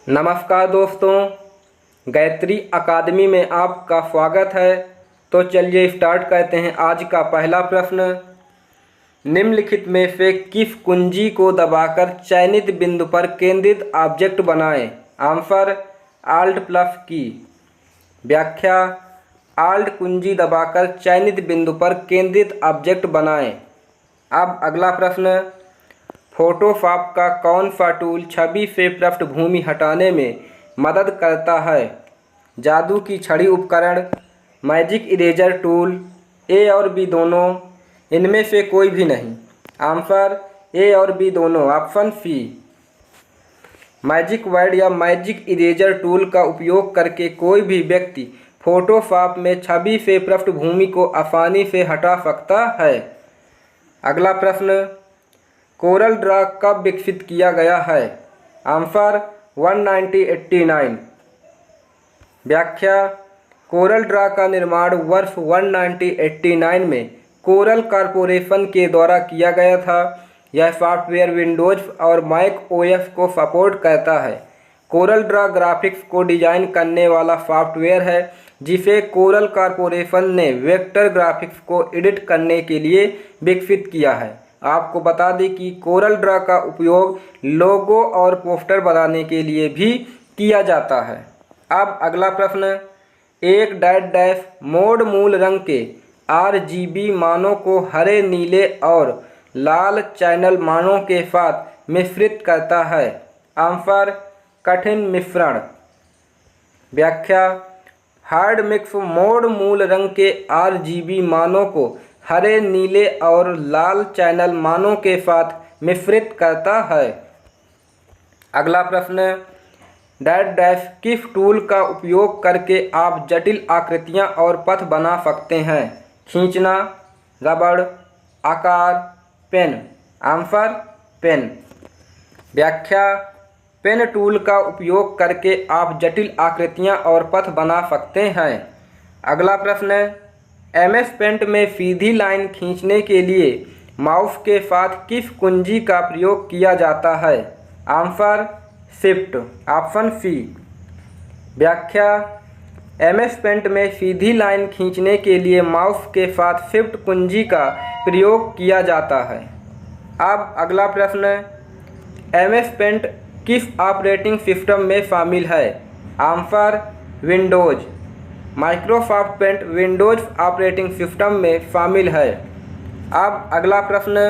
नमस्कार दोस्तों, गायत्री अकादमी में आपका स्वागत है। तो चलिए स्टार्ट करते हैं। आज का पहला प्रश्न, निम्नलिखित में से किस कुंजी को दबाकर चयनित बिंदु पर केंद्रित ऑब्जेक्ट बनाएं? आंसर आल्ट प्लस की। व्याख्या, आल्ट कुंजी दबाकर चयनित बिंदु पर केंद्रित ऑब्जेक्ट बनाएं। अब अगला प्रश्न, फोटोशॉप का कौन सा टूल छवि से पृष्ठभूमि हटाने में मदद करता है? जादू की छड़ी उपकरण, मैजिक इरेजर टूल, ए और बी दोनों, इनमें से कोई भी नहीं। आंसर ए और बी दोनों, ऑप्शन सी। मैजिक वर्ड या मैजिक इरेजर टूल का उपयोग करके कोई भी व्यक्ति फोटोशॉप में छवि से पृष्ठभूमि को आसानी से हटा सकता है। अगला प्रश्न, कोरल ड्रा कब विकसित किया गया है? आंसर 1989। व्याख्या, कोरल ड्रा का निर्माण वर्ष 1989 में कोरल कॉरपोरेशन के द्वारा किया गया था। यह सॉफ्टवेयर विंडोज और मैक ओएस को सपोर्ट करता है। कोरल ड्रा ग्राफिक्स को डिजाइन करने वाला सॉफ्टवेयर है जिसे कोरल कॉरपोरेशन ने वेक्टर ग्राफिक्स को एडिट करने के लिए विकसित किया है। आपको बता दें कि कोरल ड्रा का उपयोग लोगो और पोस्टर बनाने के लिए भी किया जाता है। अब अगला प्रश्न, एक डैश डैश मोड मूल रंग के RGB मानों को हरे, नीले और लाल चैनल मानों के साथ मिश्रित करता है। आंसर कठिन मिश्रण। व्याख्या, हार्ड मिक्स मोड मूल रंग के RGB मानों को हरे, नीले और लाल चैनल मानों के साथ मिश्रित करता है। अगला प्रश्न, डैश डैश किस टूल का उपयोग करके आप जटिल आकृतियां और पथ बना सकते हैं? खींचना, रबड़, आकार, पेन। Answer pen. व्याख्या, पेन टूल का उपयोग करके आप जटिल आकृतियां और पथ बना सकते हैं। अगला प्रश्न, MS पेंट में सीधी लाइन खींचने के लिए माउस के साथ किस कुंजी का प्रयोग किया जाता है? Answer shift, option C. व्याख्या, MS पेंट में सीधी लाइन खींचने के लिए माउस के साथ शिफ्ट कुंजी का प्रयोग किया जाता है। अब अगला प्रश्न, MS पेंट किस ऑपरेटिंग सिस्टम में शामिल है? Answer Windows. Microsoft Paint Windows operating system में शामिल है। अब अगला प्रश्न,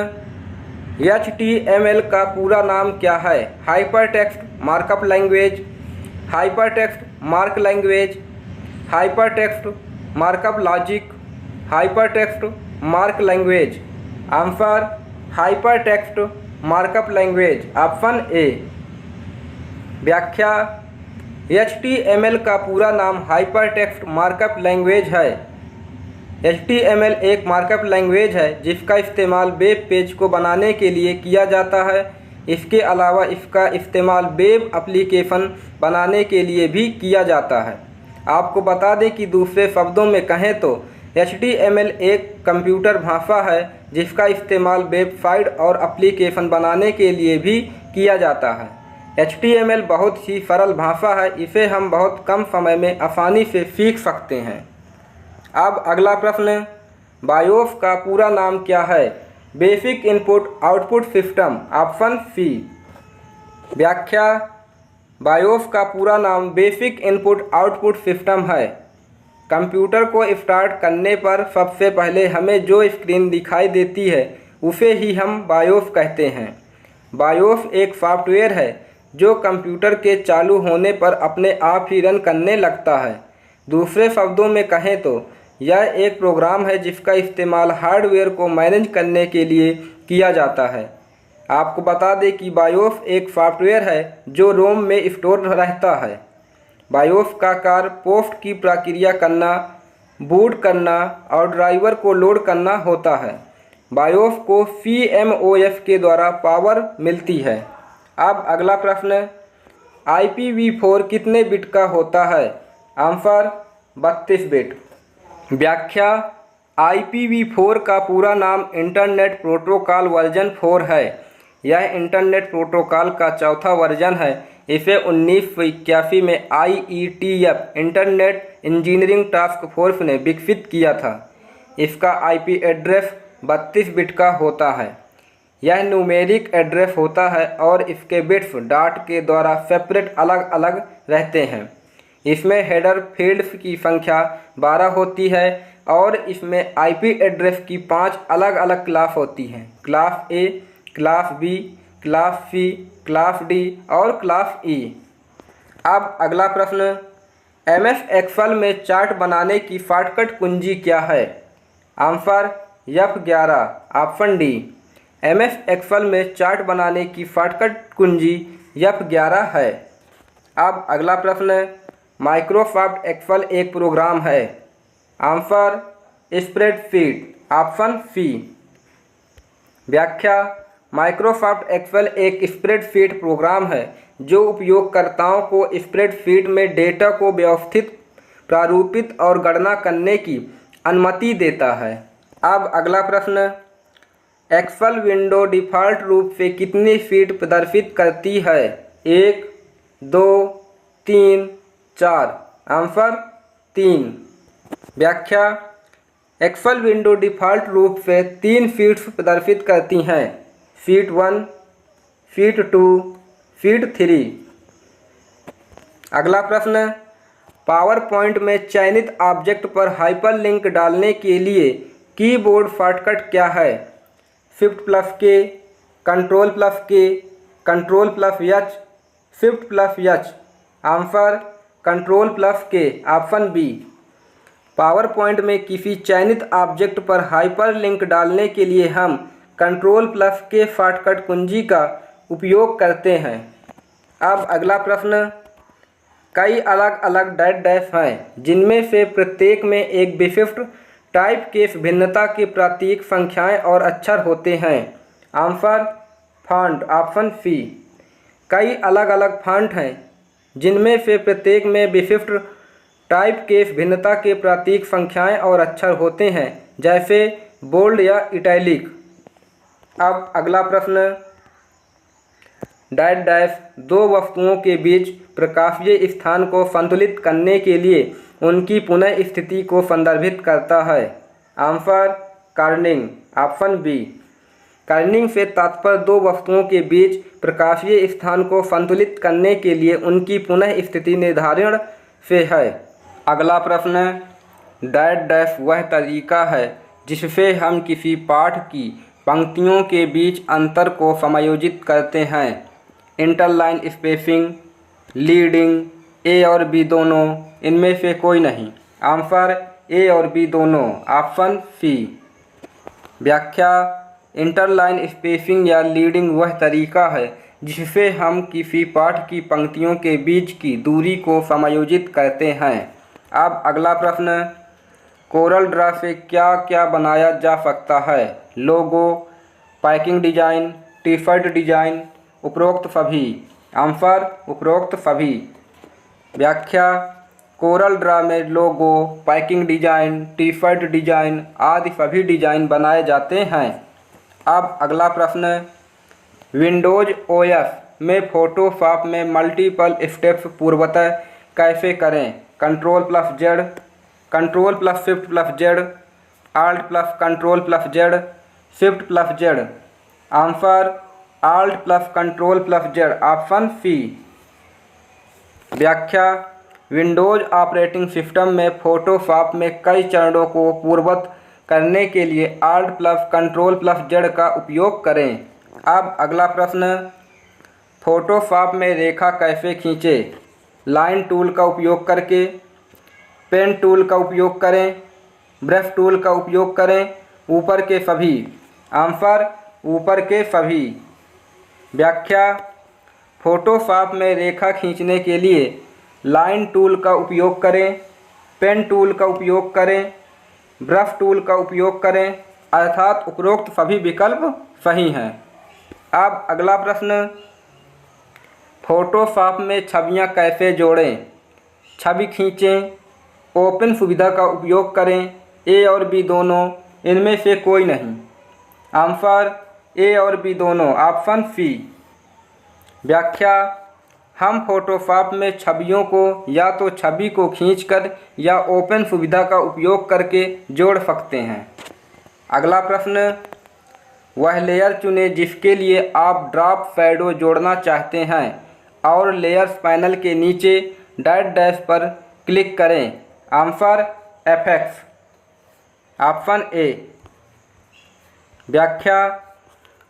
HTML का पूरा नाम क्या है? Hypertext markup language, hypertext mark language, hypertext markup logic, hypertext mark language. Answer hypertext markup language, option A. व्याख्या, HTML का पूरा नाम हाइपरटेक्स्ट मार्कअप लैंग्वेज है। HTML एक मार्कअप लैंग्वेज है जिसका इस्तेमाल वेब पेज को बनाने के लिए किया जाता है। इसके अलावा इसका इस्तेमाल वेब एप्लीकेशन बनाने के लिए भी किया जाता है। आपको बता दें कि दूसरे शब्दों में कहें तो HTML एक कंप्यूटर भाषा है जिसका इस्तेमाल वेबसाइट और एप्लीकेशन बनाने के लिए भी किया जाता है। HTML बहुत ही सरल भाषा है, इसे हम बहुत कम समय में आसानी से सीख सकते हैं। अब अगला प्रश्न, बायोस का पूरा नाम क्या है? Basic input output system, option C. व्याख्या, बायोस का पूरा नाम बेसिक इनपुट आउटपुट सिस्टम है। कंप्यूटर को स्टार्ट करने पर सबसे पहले हमें जो स्क्रीन दिखाई देती है उसे ही हम बायोस कहते हैं। बायोस एक सॉफ्टवेयर है जो कंप्यूटर के चालू होने पर अपने आप ही रन करने लगता है। दूसरे शब्दों में कहें तो यह एक प्रोग्राम है जिसका इस्तेमाल हार्डवेयर को मैनेज करने के लिए किया जाता है। आपको बता दें कि बायोस एक सॉफ्टवेयर है जो रोम में स्टोर रहता है। बायोस का कार्य पोस्ट की प्रक्रिया करना, बूट करना और ड्राइवर को लोड करना होता है। बायोस को CMOS के द्वारा पावर मिलती है। अब अगला प्रश्न, IPv4 कितने बिट का होता है? Answer 32 bit. व्याख्या, IPv4 का पूरा नाम इंटरनेट प्रोटोकॉल वर्जन 4 है। यह इंटरनेट प्रोटोकॉल का चौथा वर्जन है। इसे 1981 में IETF internet engineering task force ने विकसित किया था। इसका IP एड्रेस 32 बिट का होता है। यह न्यूमेरिक एड्रेस होता है और इसके बिट्स डॉट के द्वारा सेपरेट अलग अलग रहते हैं। इसमें हेडर फील्ड्स की संख्या 12 होती है और इसमें IP एड्रेस की 5 अलग अलग क्लास होती हैं, class A, class B, class C, class D और क्लास E। अब अगला प्रश्न, MS एक्सेल में चार्ट बनाने की शॉर्टकट कुंजी क्या है? Answer F11 option D। MS Excel में चार्ट बनाने की शॉर्टकट कुंजी F11 है। अब अगला प्रश्न, माइक्रोसॉफ्ट एक्सेल एक प्रोग्राम है। Answer spreadsheet option C। व्याख्या, माइक्रोसॉफ्ट एक्सेल एक स्प्रेडशीट प्रोग्राम है जो उपयोगकर्ताओं को स्प्रेडशीट में डेटा को व्यवस्थित, प्रारूपित और गणना करने की अनुमति देता है। अब अगला प्रश्न, एक्सेल विंडो डिफ़ॉल्ट रूप से कितनी शीट प्रदर्शित करती है? 1, 2, 3, 4। आंसर 3। व्याख्या, एक्सेल विंडो डिफ़ॉल्ट रूप से 3 शीट्स प्रदर्शित करती हैं, शीट 1, शीट 2, शीट 3। अगला प्रश्न, पावर पॉइंट में चयनित ऑब्जेक्ट पर हाइपरलिंक डालने के लिए कीबोर्ड शॉर्टकट क्या है? Shift+K, Ctrl+K, Ctrl+H, Shift+H। Answer Ctrl+K option B। Power point में किसी चयनित ऑब्जेक्ट पर हाइपरलिंक डालने के लिए हम Ctrl+K शॉर्टकट कुंजी का उपयोग करते हैं। अब अगला प्रश्न, कई अलग अलग डैश हैं जिनमें से प्रत्येक में एक विशिष्ट टाइप केस भिन्नता के प्रतीक, संख्याएं और अक्षर होते हैं। Answer font option C। कई अलग अलग फॉन्ट हैं जिनमें से प्रत्येक में विशिष्ट टाइप केस भिन्नता के प्रतीक, संख्याएं और अक्षर होते हैं, जैसे बोल्ड या इटैलिक। अब अगला प्रश्न, डैश दो वस्तुओं के बीच प्रकाशीय स्थान को संतुलित करने के लिए उनकी पुनः स्थिति को संदर्भित करता है। Answer Corning option B। Corning से तात्पर्य दो वस्तुओं के बीच प्रकाशीय स्थान को संतुलित करने के लिए उनकी पुनः स्थिति निर्धारण से है। अगला प्रश्न, डैश वह तरीका है जिससे हम किसी पाठ की पंक्तियों के बीच अंतर को समायोजित करते हैं। इंटरलाइन स्पेसिंग, लीडिंग, A और B दोनों, इनमें से कोई नहीं। आंसर A और B दोनों ऑप्शन C। व्याख्या, इंटरलाइन स्पेसिंग या लीडिंग वह तरीका है जिससे हम किसी पाठ की पंक्तियों के बीच की दूरी को समायोजित करते हैं। अब अगला प्रश्न, कोरल ड्रा से क्या क्या बनाया जा सकता है? Logo, packing design, T shirt design, उपरोक्त सभी। आंसर उपरोक्त सभी। व्याख्या, कोरल ड्रा में logo, packing design, T shirt design आदि सभी डिजाइन बनाए जाते हैं। अब अगला प्रश्न, विंडोज़ OS में फोटोशॉप में मल्टीपल स्टेप्स पूर्वतः कैसे करें? Ctrl+Z, Ctrl+Shift+Z, Alt+Ctrl+Z, Shift+Z। Answer Alt+Ctrl+Z option C। व्याख्या, विंडोज़ ऑपरेटिंग सिस्टम में फोटोशॉप में कई चरणों को पूर्ववत करने के लिए Alt+Ctrl+Z का उपयोग करें। अब अगला प्रश्न, फोटोशॉप में रेखा कैसे खींचें? लाइन टूल का उपयोग करके, पेन टूल का उपयोग करें, ब्रश टूल का उपयोग करें, ऊपर के सभी। आंसर ऊपर के सभी। व्याख्या, फोटोशॉप में रेखा खींचने के लिए लाइन टूल का उपयोग करें, पेन टूल का उपयोग करें, ब्रश टूल का उपयोग करें, अर्थात उपरोक्त सभी विकल्प सही हैं। अब अगला प्रश्न, फोटोशॉप में छवियां कैसे जोड़ें? छवि खींचें, ओपन सुविधा का उपयोग करें, A और B दोनों, इनमें से कोई नहीं। आंसर A और B दोनों ऑप्शन C। व्याख्या, हम फोटोशॉप में छवियों को या तो छवि को खींचकर या ओपन सुविधा का उपयोग करके जोड़ सकते हैं। अगला प्रश्न, वह लेयर चुनें जिसके लिए आप ड्रॉप शैडो जोड़ना चाहते हैं और लेयर्स पैनल के नीचे डैश पर क्लिक करें। Answer FX, option A. व्याख्या,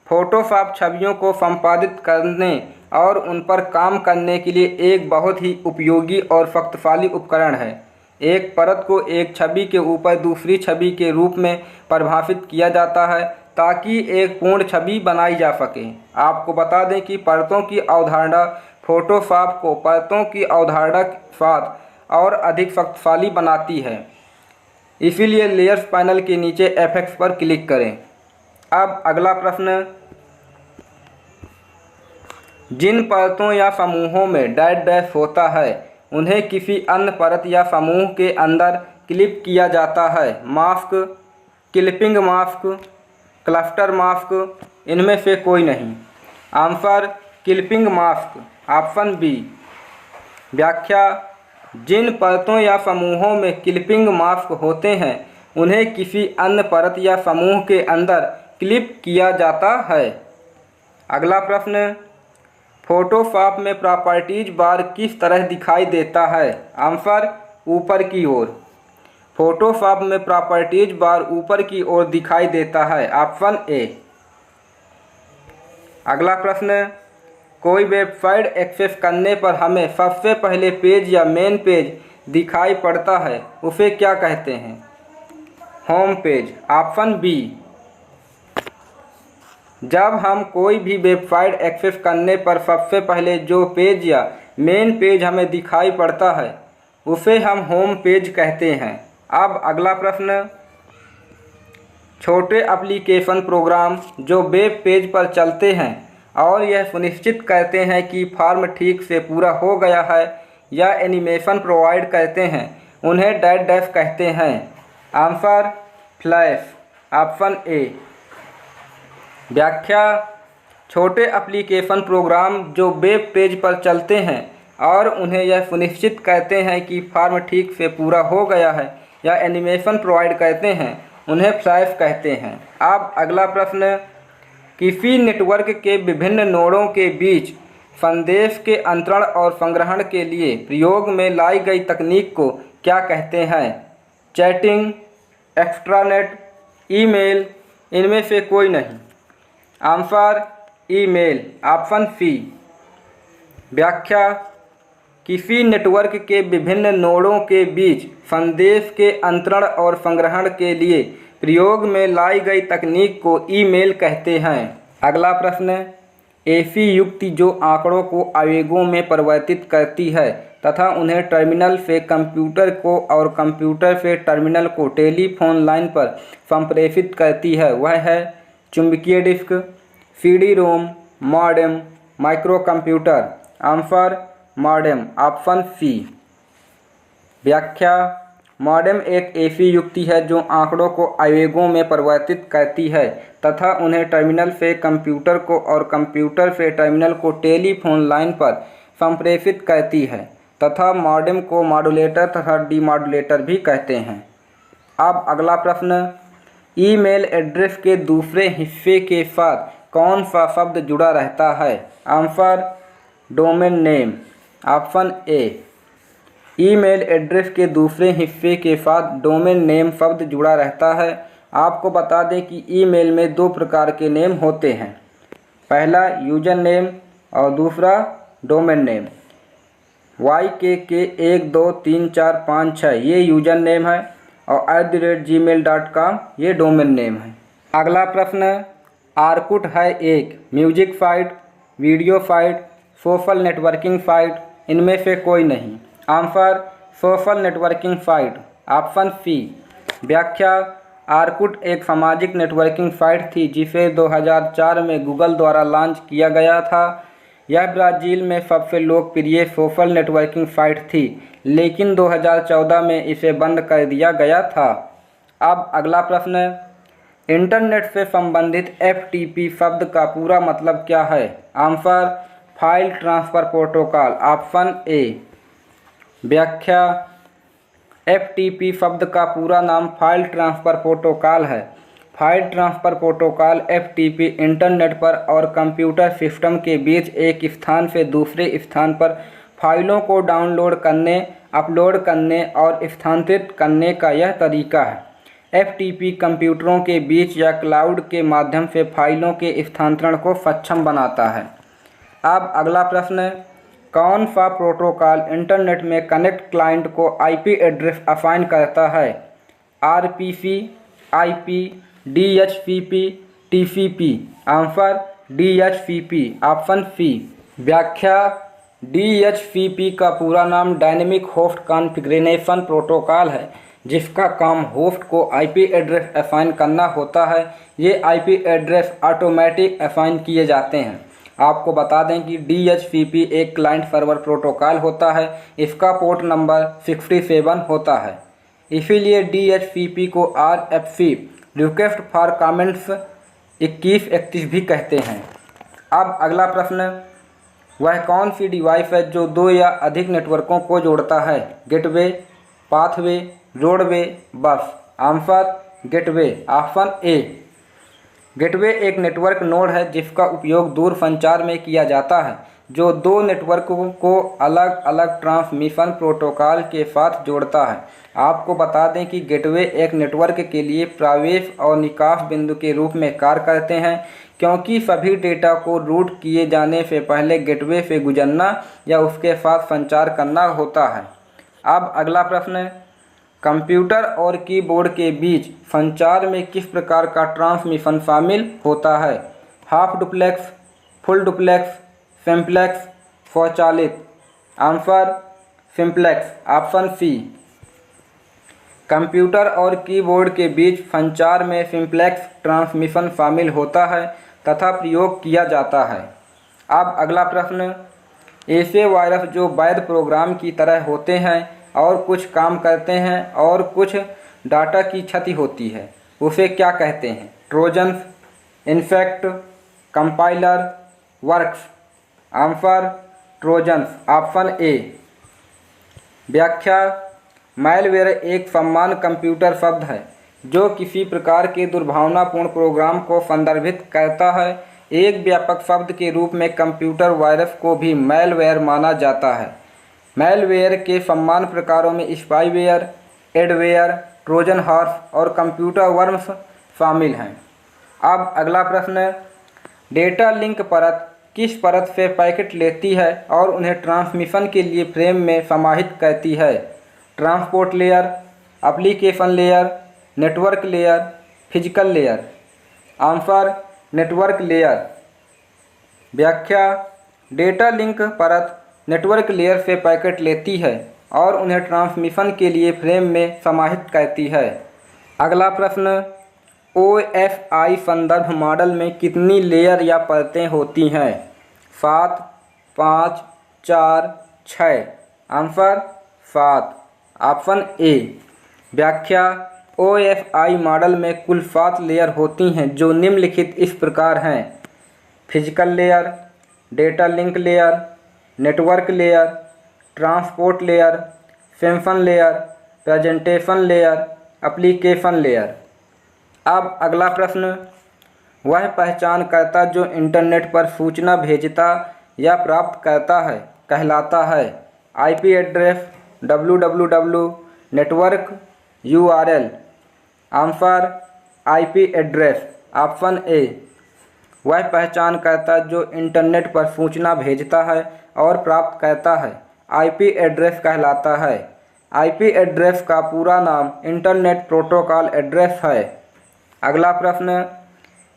फोटोशॉप छवियों को संपादित करने और उन पर काम करने के लिए एक बहुत ही उपयोगी और शक्तिशाली उपकरण है। एक परत को एक छवि के ऊपर दूसरी छवि के रूप में परिभाषित किया जाता है ताकि एक पूर्ण छवि बनाई जा सके। आपको बता दें कि परतों की अवधारणा फोटोशॉप को परतों की अवधारणा के साथ और अधिक शक्तिशाली बनाती है। इसीलिए लेयर्स पैनल के नीचे एफएक्स पर क्लिक करें। अब अगला प्रश्न, जिन परतों या समूहों में डैश होता है उन्हें किसी अन्य परत या समूह के अंदर क्लिप किया जाता है। Mask, clipping mask, cluster mask, इनमें से कोई नहीं। Answer clipping mask, option B. व्याख्या, जिन परतों या समूहों में क्लिपिंग मास्क होते हैं उन्हें किसी अन्य परत या समूह के अंदर क्लिप किया जाता है। अगला प्रश्न, फोटोशॉप में प्रॉपर्टीज बार किस तरह दिखाई देता है। आंसर ऊपर की ओर। फोटोशॉप में प्रॉपर्टीज बार ऊपर की ओर दिखाई देता है। Option A. अगला प्रश्न, कोई वेबसाइट एक्सेस करने पर हमें सबसे पहले पेज या मेन पेज दिखाई पड़ता है उसे क्या कहते हैं। Home page, option B. जब हम कोई भी वेबसाइट एक्सेस करने पर सबसे पहले जो पेज या मेन पेज हमें दिखाई पड़ता है उसे हम होम पेज कहते हैं। अब अगला प्रश्न, छोटे एप्लीकेशन प्रोग्राम जो वेब पेज पर चलते हैं और यह सुनिश्चित करते हैं कि फॉर्म ठीक से पूरा हो गया है या एनिमेशन प्रोवाइड करते हैं उन्हें डैश कहते हैं। Answer flash, option A. व्याख्या, छोटे एप्लीकेशन प्रोग्राम जो वेब पेज पर चलते हैं और उन्हें यह सुनिश्चित करते हैं कि फॉर्म ठीक से पूरा हो गया है या एनिमेशन प्रोवाइड करते हैं उन्हें फ्लैश कहते हैं। अब अगला प्रश्न, किसी नेटवर्क के विभिन्न नोडों के बीच संदेश के अंतरण और संग्रहण के लिए प्रयोग में लाई गई तकनीक को क्या कहते हैं। चैटिंग, एक्स्ट्रानेट, ईमेल, इनमें से कोई नहीं। Answer email, option C. व्याख्या, किसी नेटवर्क के विभिन्न नोडों के बीच संदेश के अंतरण और संग्रहण के लिए प्रयोग में लाई गई तकनीक को ईमेल कहते हैं। अगला प्रश्न, ऐसी युक्ति जो आंकड़ों को आवेगों में परिवर्तित करती है तथा उन्हें टर्मिनल से कंप्यूटर को और कंप्यूटर से टर्मिनल को टेलीफोन लाइन पर संप्रेषित करती है, वह है चुंबकीय disk, CD ROM, modem, micro computer. Answer modem, option C. व्याख्या, मॉडेम एक ऐसी युक्ति है जो आंकड़ों को आवेगों में परिवर्तित करती है तथा उन्हें टर्मिनल से कंप्यूटर को और कंप्यूटर से टर्मिनल को टेलीफोन लाइन पर संप्रेषित करती है तथा मॉडेम को मॉड्यूलेटर तथा डीमॉड्यूलेटर भी कहते हैं। अब अगला प्रश्न, ईमेल एड्रेस के दूसरे हिस्से के साथ कौन सा शब्द जुड़ा रहता है। Answer domain name, option A. Email address के दूसरे हिस्से के साथ डोमेन नेम शब्द जुड़ा रहता है। आपको बता दें कि ईमेल में दो प्रकार के नेम होते हैं, पहला यूजर नेम और दूसरा डोमेन नेम। YKK 1 2 3 4 5 6 ये यूजर नेम है और @gmail.com ये डोमेन नेम है। अगला प्रश्न, आर्कुट है एक music site, video site, social networking site, इनमें से कोई नहीं। Answer social networking site, option C. व्याख्या, आर्कुट एक सामाजिक नेटवर्किंग साइट थी जिसे 2004 में गूगल द्वारा लॉन्च किया गया था। यह ब्राज़ील में सबसे लोकप्रिय सोशल नेटवर्किंग साइट थी, लेकिन 2014 में इसे बंद कर दिया गया था। अब अगला प्रश्न, इंटरनेट से संबंधित FTP शब्द का पूरा मतलब क्या है। Answer file transfer protocol. Option A. व्याख्या। FTP शब्द का पूरा नाम फाइल ट्रांसफ़र प्रोटोकॉल है। File transfer protocol FTP internet पर और कंप्यूटर सिस्टम के बीच एक स्थान से दूसरे स्थान पर फाइलों को डाउनलोड करने, अपलोड करने और स्थानांतरित करने का यह तरीका है। FTP कंप्यूटरों के बीच या क्लाउड के माध्यम से फाइलों के स्थानांतरण को सक्षम बनाता है। अब अगला प्रश्न है, कौन सा प्रोटोकॉल इंटरनेट में कनेक्ट क्लाइंट को IP एड्रेस असाइन करता है? RPC, IP, DHCP, TCP। Answer DHCP। Option C. व्याख्या। DHCP का पूरा नाम डायनेमिक होस्ट कॉन्फ़िगरेशन प्रोटोकॉल है, जिसका काम होस्ट को IP एड्रेस असाइन करना होता है। ये IP एड्रेस ऑटोमेटिक असाइन किए जाते हैं। आपको बता दें कि DHCP एक क्लाइंट सर्वर प्रोटोकॉल होता है। इसका पोर्ट नंबर 67 होता है। इसीलिए DHCP को RFC रिक्वेस्ट फॉर कमेंट्स 2131 भी कहते हैं। अब अगला प्रश्न, वह कौन सी डिवाइस है जो दो या अधिक नेटवर्कों को जोड़ता है? गेटवे, पाथवे, रोडवे, बस। Answer gateway. Option A. Gateway एक नेटवर्क नोड है जिसका उपयोग दूर संचार में किया जाता है, जो दो नेटवर्कों को अलग अलग ट्रांसमिशन प्रोटोकॉल के साथ जोड़ता है। आपको बता दें कि गेटवे एक नेटवर्क के लिए प्रवेश और निकास बिंदु के रूप में कार्य करते हैं, क्योंकि सभी डेटा को रूट किए जाने से पहले गेटवे से गुजरना या उसके साथ संचार करना होता है। अब अगला प्रश्न है, कंप्यूटर और कीबोर्ड के बीच संचार में किस प्रकार का ट्रांसमिशन शामिल होता है? Half duplex, full duplex, simplex, स्वचालित। Answer simplex. Option C. Computer और कीबोर्ड के बीच संचार में सिंप्लेक्स ट्रांसमिशन शामिल होता है तथा प्रयोग किया जाता है। अब अगला प्रश्न, ऐसे वायरस जो वैध प्रोग्राम की तरह होते हैं और कुछ काम करते हैं और कुछ डाटा की क्षति होती है, उसे क्या कहते हैं? Trojans, infect, compiler, works. Answer trojans. Option A. व्याख्या। मैलवेयर एक सम्मान कंप्यूटर शब्द है जो किसी प्रकार के दुर्भावनापूर्ण प्रोग्राम को संदर्भित करता है। एक व्यापक शब्द के रूप में कंप्यूटर वायरस को भी मैलवेयर माना जाता है। मैलवेयर के समान प्रकारों में स्पाईवेयर, एडवेयर, ट्रोजन हॉर्स और कंप्यूटर वर्म्स शामिल हैं। अब अगला प्रश्न है, डेटा लिंक परत किस परत से पैकेट लेती है और उन्हें ट्रांसमिशन के लिए फ्रेम में समाहित करती है? Transport layer, application layer, network layer, physical layer. Answer network layer. व्याख्या। डेटा लिंक परत नेटवर्क लेयर से पैकेट लेती है और उन्हें ट्रांसमिशन के लिए फ्रेम में समाहित करती है। अगला प्रश्न, OSI संदर्भ मॉडल में कितनी लेयर या परतें होती हैं? 7, 5, 4, 6। आंसर 7। Option A. व्याख्या। OSI मॉडल में कुल 7 लेयर होती हैं जो निम्नलिखित इस प्रकार हैं: physical layer, data link layer, network layer, transport layer, function layer, presentation layer, application layer. अब अगला प्रश्न, वह पहचानकर्ता जो इंटरनेट पर सूचना भेजता या प्राप्त करता है कहलाता है? IP address, www, network URL। Answer IP address. Option A. वह पहचानकर्ता जो इंटरनेट पर सूचना भेजता है और प्राप्त करता है IP एड्रेस कहलाता है। IP एड्रेस का पूरा नाम इंटरनेट प्रोटोकॉल एड्रेस है। अगला प्रश्न,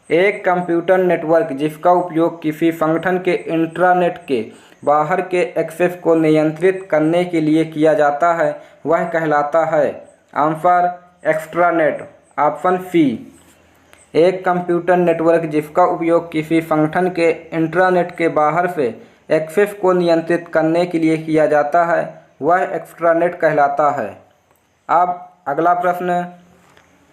एक कंप्यूटर नेटवर्क जिसका उपयोग किसी संगठन के इंट्रानेट के बाहर के एक्सेस को नियंत्रित करने के लिए किया जाता है, वह कहलाता है? Answer extranet. Option C. एक कंप्यूटर नेटवर्क जिसका उपयोग किसी संगठन के इंट्रानेट के बाहर से एक्सेस को नियंत्रित करने के लिए किया जाता है, वह एक्स्ट्रानेट कहलाता है। अब अगला प्रश्न,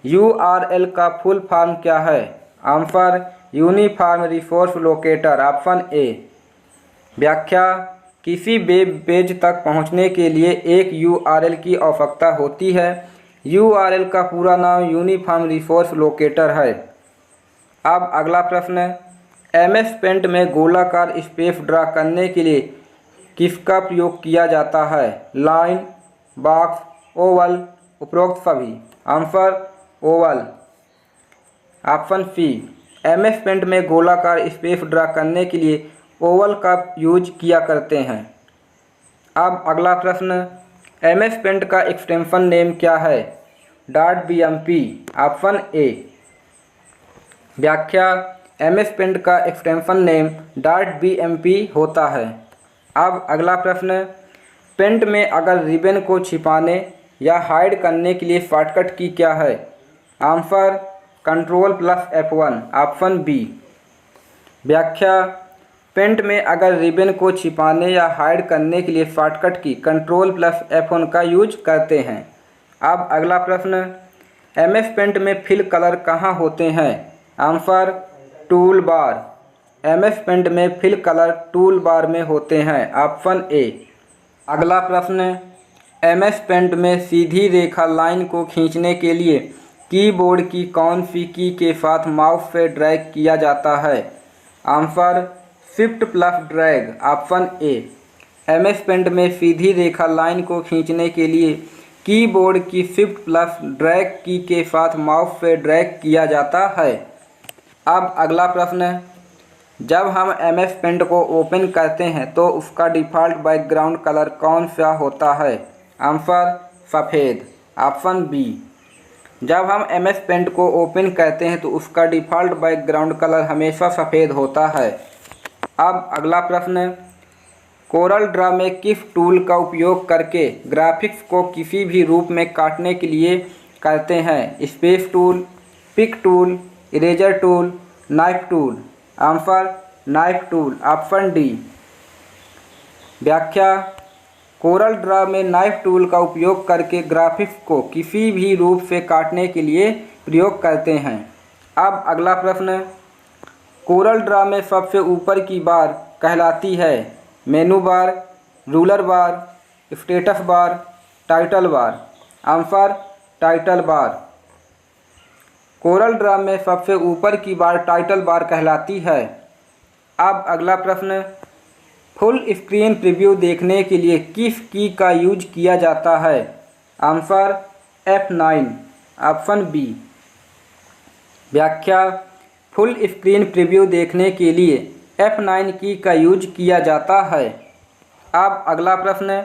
URL का फुल फॉर्म क्या है? Answer uniform resource locator. Option A. व्याख्या, किसी वेब पेज तक पहुंचने के लिए एक URL की आवश्यकता होती है। URL का पूरा नाम यूनिफॉर्म रिसोर्स लोकेटर है। अब अगला प्रश्न, MS पेंट में गोलाकार स्पेस ड्रा करने के लिए किसका प्रयोग किया जाता है? लाइन, बॉक्स, ओवल, उपरोक्त सभी। Answer oval. Option C, MS Paint में गोलाकार स्पेस ड्रा करने के लिए ओवल का यूज किया करते हैं। अब अगला प्रश्न, MS पेंट का एक्सटेंशन नेम क्या है? .bmp। Option A. व्याख्या, MS पेंट का एक्सटेंशन नेम .bmp होता है। अब अगला प्रश्न, पेंट में अगर रिबन को छिपाने या हाइड करने के लिए शॉर्टकट की क्या है? Answer Ctrl+F1। Option B. व्याख्या, पेंट में अगर रिबन को छिपाने या हाइड करने के लिए शॉर्टकट की Ctrl+F1 का यूज करते हैं। अब अगला प्रश्न, MS पेंट में फिल कलर कहाँ होते हैं? Answer tool bar. MS Paint में फिल कलर टूल बार में होते हैं। Option A. अगला प्रश्न, MS पेंट में सीधी रेखा लाइन को खींचने के लिए कीबोर्ड की कौन सी की के साथ माउस से ड्रैग किया जाता है? आंसर Shift+ड्रैग। Option A. MS पेंट में सीधी रेखा लाइन को खींचने के लिए कीबोर्ड की Shift+ड्रैग की के साथ माउस से ड्रैग किया जाता है। अब अगला प्रश्न, जब हम MS पेंट को ओपन करते हैं तो उसका डिफ़ॉल्ट बैकग्राउंड कलर कौन सा होता है? आंसर सफ़ेद। Option B. जब हम MS पेंट को ओपन करते हैं तो उसका डिफ़ॉल्ट बैकग्राउंड कलर हमेशा सफ़ेद होता है। अब अगला प्रश्न, कोरल ड्रा में किस टूल का उपयोग करके ग्राफिक्स को किसी भी रूप में काटने के लिए करते हैं? Space tool, pick tool, eraser tool, knife tool. Answer knife tool. Option D. व्याख्या, कोरल ड्रा में नाइफ टूल का उपयोग करके ग्राफिक्स को किसी भी रूप से काटने के लिए प्रयोग करते हैं। अब अगला प्रश्न, कोरल ड्रा में सबसे ऊपर की बार कहलाती है menu bar, ruler bar, status bar, title bar. Answer title bar. Corel Draw में सबसे ऊपर की बार टाइटल बार कहलाती है। अब अगला प्रश्न, फुल स्क्रीन प्रीव्यू देखने के लिए किस की का यूज किया जाता है? Answer F9। Option B. व्याख्या, फुल स्क्रीन प्रीव्यू देखने के लिए F9 की का यूज किया जाता है। अब अगला प्रश्न,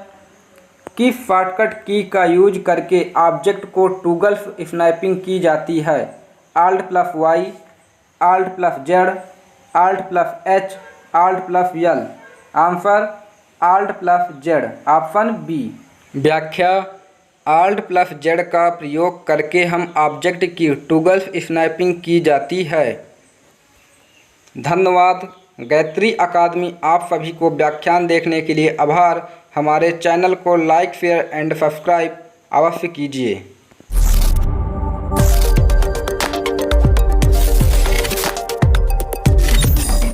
किस शॉर्टकट की का यूज करके ऑब्जेक्ट को टॉगल स्नैपिंग की जाती है? Alt+Y, Alt+Z, Alt+H, Alt+L। Answer Alt+Z। Option B. व्याख्या, Alt+Z का प्रयोग करके हम ऑब्जेक्ट की टॉगल स्नैपिंग की जाती है। धन्यवाद। गायत्री अकादमी आप सभी को व्याख्यान देखने के लिए आभार। हमारे चैनल को लाइक, शेयर एंड सब्सक्राइब अवश्य कीजिए।